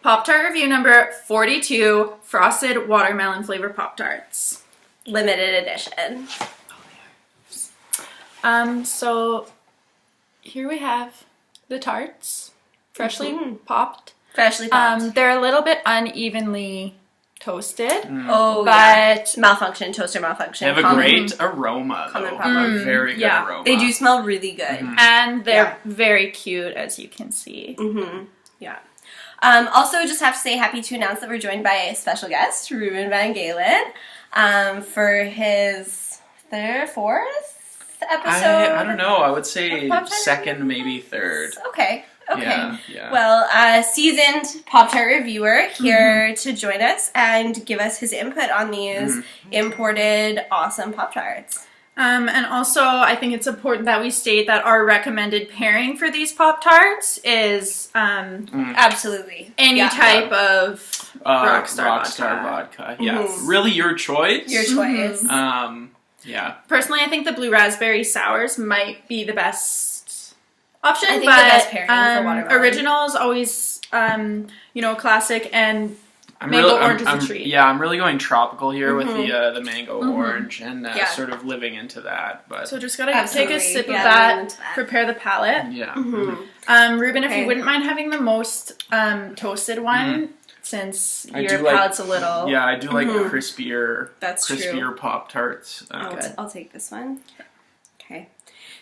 Pop Tart review number 42, frosted watermelon flavor Pop Tarts. Limited edition. So here we have the tarts, freshly popped. Freshly popped. They're a little bit unevenly toasted. Oh, but malfunction, toaster malfunction. They have a great aroma, though. A very good aroma. They do smell really good. And they're very cute, as you can see. Yeah. Also, just have to say happy to announce that we're joined by a special guest, Ruben Van Galen, for his fourth episode. I don't know. I would say second, maybe third. Okay. Yeah. Well, seasoned Pop-Tart reviewer here to join us and give us his input on these imported awesome Pop-Tarts. And also, I think it's important that we state that our recommended pairing for these Pop-Tarts is absolutely any type of Rockstar vodka. Yeah, really your choice. Your choice. Yeah. Personally, I think the blue raspberry sours might be the best option. I think the best pairing for watermelon. Original is always, classic, and mango orange is a treat. Yeah, I'm really going tropical here with the mango orange and sort of living into that. But so just gotta take a sip of that, prepare the palate. Yeah. Ruben, if you wouldn't mind having the most toasted one, since your palate's a little... Yeah, I do like crispier true. Pop-Tarts. I'll take this one. Okay.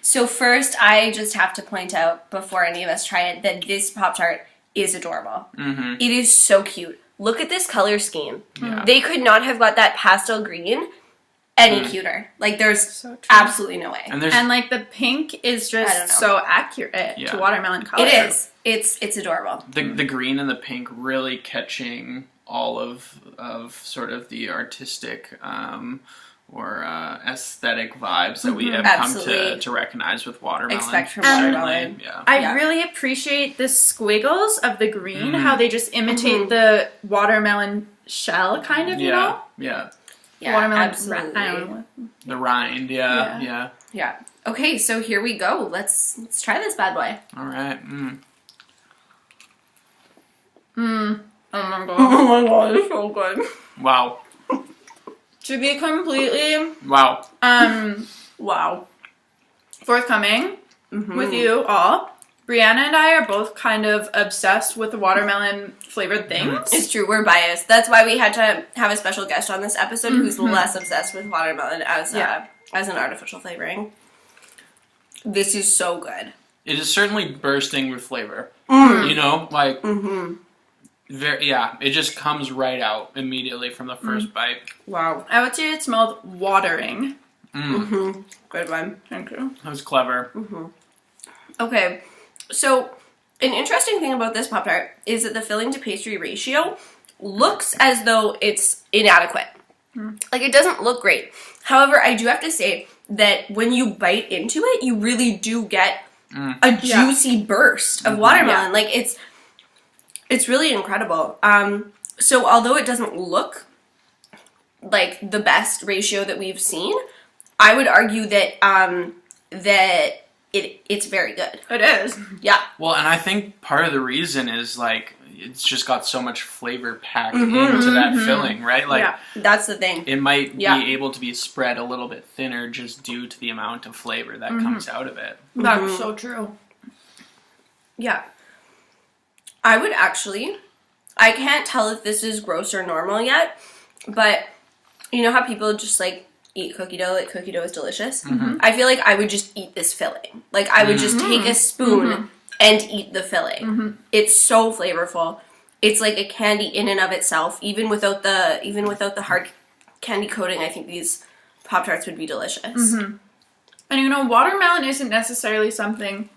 So first, I just have to point out, before any of us try it, that this Pop-Tart is adorable. It is so cute. Look at this color scheme. Yeah. They could not have got that pastel green any cuter. Like, there's absolutely no way. And the pink is just so accurate to watermelon color. It is. It's adorable. The green and the pink really catching all of sort of the artistic or aesthetic vibes that we have come to recognize with watermelon. Expect from watermelon. I really appreciate the squiggles of the green, how they just imitate the watermelon shell, kind of, you know? Yeah. Watermelon, absolutely. I don't know. The rind, yeah. Okay, so here we go. Let's try this bad boy. All right. Oh my god. Oh my god, it's so good. Wow. To be completely wow forthcoming with you all, Brianna and I are both kind of obsessed with the watermelon flavored things. It's true, we're biased. That's why we had to have a special guest on this episode who's less obsessed with watermelon as an artificial flavoring. This is so good. It is certainly bursting with flavor. You know, like it just comes right out immediately from the first bite. Wow. I would say it smelled watering. Good one. Thank you. That was clever. Okay, so an interesting thing about this Pop-Tart is that the filling to pastry ratio looks as though it's inadequate. Like, it doesn't look great. However, I do have to say that when you bite into it, you really do get a juicy burst of watermelon. Like, it's really incredible. So although it doesn't look like the best ratio that we've seen, I would argue that it's very good. It is. Yeah. Well, and I think part of the reason is, like, it's just got so much flavor packed into that filling, right? Like, that's the thing. It might be able to be spread a little bit thinner just due to the amount of flavor that comes out of it. That's so true. Yeah. I would actually, I can't tell if this is gross or normal yet, but you know how people just, like, eat cookie dough, like cookie dough is delicious? I feel like I would just eat this filling. Like, I would just take a spoon and eat the filling. It's so flavorful. It's like a candy in and of itself. Even without the hard candy coating, I think these Pop-Tarts would be delicious. And you know, watermelon isn't necessarily something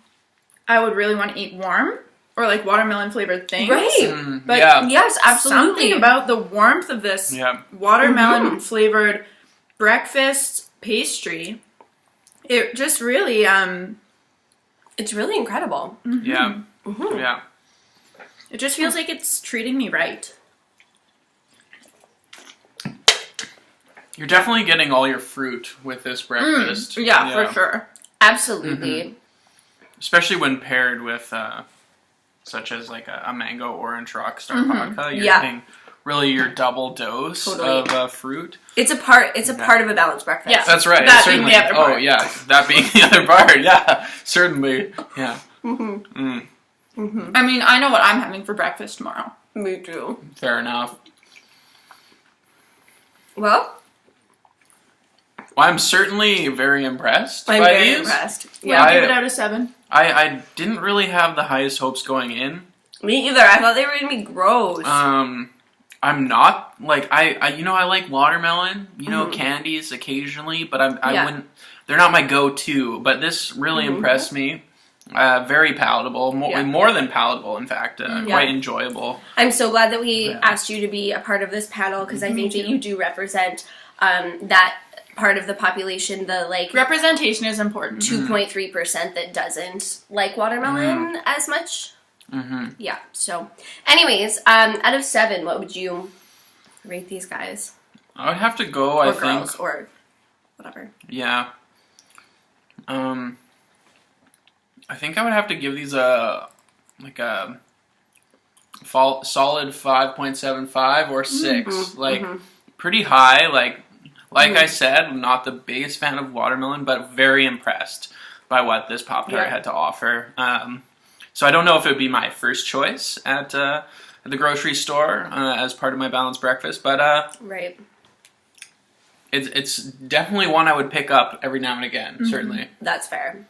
I would really want to eat warm. Or like watermelon flavored things. Right. But yes, absolutely. Something about the warmth of this watermelon flavored breakfast pastry. It just really it's really incredible. Yeah. It just feels like it's treating me right. You're definitely getting all your fruit with this breakfast. For sure. Absolutely. Especially when paired with such as like a mango orange rockstar vodka, you're Yeah. getting really your double dose of fruit. It's a part of a balanced breakfast. Yeah. That's right. That certainly. being the other part. Oh yeah, that being the other part. Yeah, certainly. Yeah. I mean, I know what I'm having for breakfast tomorrow. Me too. Fair enough. Well, I'm certainly very impressed I'm by very these. impressed. Would Yeah. you give it out of 7? I didn't really have the highest hopes going in. Me either. I thought they were gonna be gross. I'm not like I like watermelon, candies occasionally, but I wouldn't. They're not my go-to. But this really impressed me. Very palatable, more than palatable, in fact, quite enjoyable. I'm so glad that we asked you to be a part of this panel because I think that you do represent that part of the population, the like Representation is important. 2.3% that doesn't like watermelon as much. Yeah. So, anyways, out of 7, what would you rate these guys? I would have to go. Or I girls, think. or whatever. Yeah. I think I would have to give these a solid 5.75 or 6. Pretty high. Like I said, not the biggest fan of watermelon, but very impressed by what this Pop Tart had to offer. So I don't know if it would be my first choice at the grocery store as part of my balanced breakfast, but Right. it's definitely one I would pick up every now and again. Certainly. That's fair.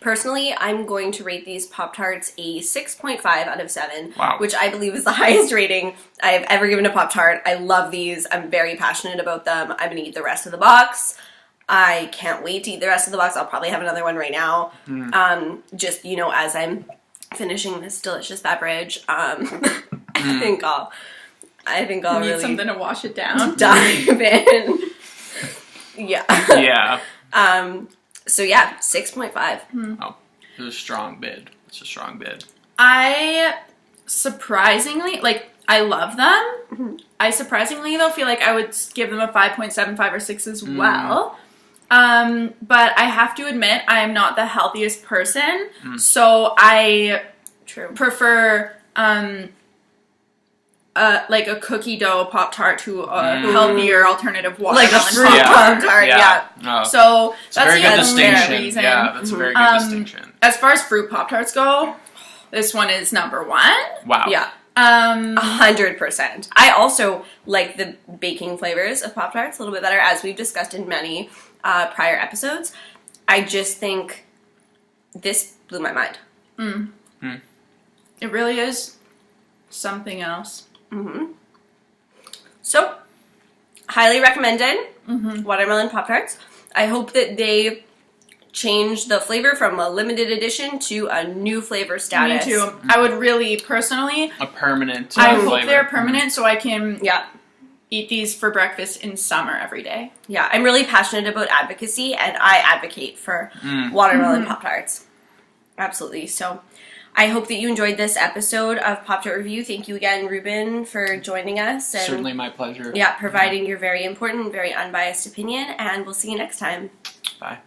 Personally, I'm going to rate these Pop-Tarts a 6.5 out of 7, Wow. which I believe is the highest rating I have ever given a Pop-Tart. I love these. I'm very passionate about them. I'm going to eat the rest of the box. I can't wait to eat the rest of the box. I'll probably have another one right now. Just, as I'm finishing this delicious beverage, I think I'll Need really something to wash it down. dive in. Yeah. Yeah. So yeah, 6.5. Oh, it's a strong bid. It's a strong bid. I surprisingly, I love them. I surprisingly, though, feel like I would give them a 5.75 or 6 as well. But I have to admit, I am not the healthiest person, so I prefer like a cookie dough Pop-Tart to a healthier alternative watermelon. Like a fruit Pop-Tart, yeah. Oh. So It's a very good that's the distinction. reason. Yeah, that's a very good distinction. As far as fruit Pop-Tarts go, this one is number 1. Wow. Yeah. 100%. I also like the baking flavors of Pop-Tarts a little bit better, as we've discussed in many prior episodes. I just think this blew my mind. It really is something else. So, highly recommended watermelon Pop-Tarts. I hope that they change the flavor from a limited edition to a new flavor status. Me too. I would really, personally, A permanent I flavor. hope they're permanent so I can Yeah. eat these for breakfast in summer every day. Yeah, I'm really passionate about advocacy, and I advocate for watermelon Pop-Tarts. Absolutely. So, I hope that you enjoyed this episode of Pop-Tart Review. Thank you again, Ruben, for joining us. And Certainly my pleasure. yeah, providing your very important, very unbiased opinion, and we'll see you next time. Bye.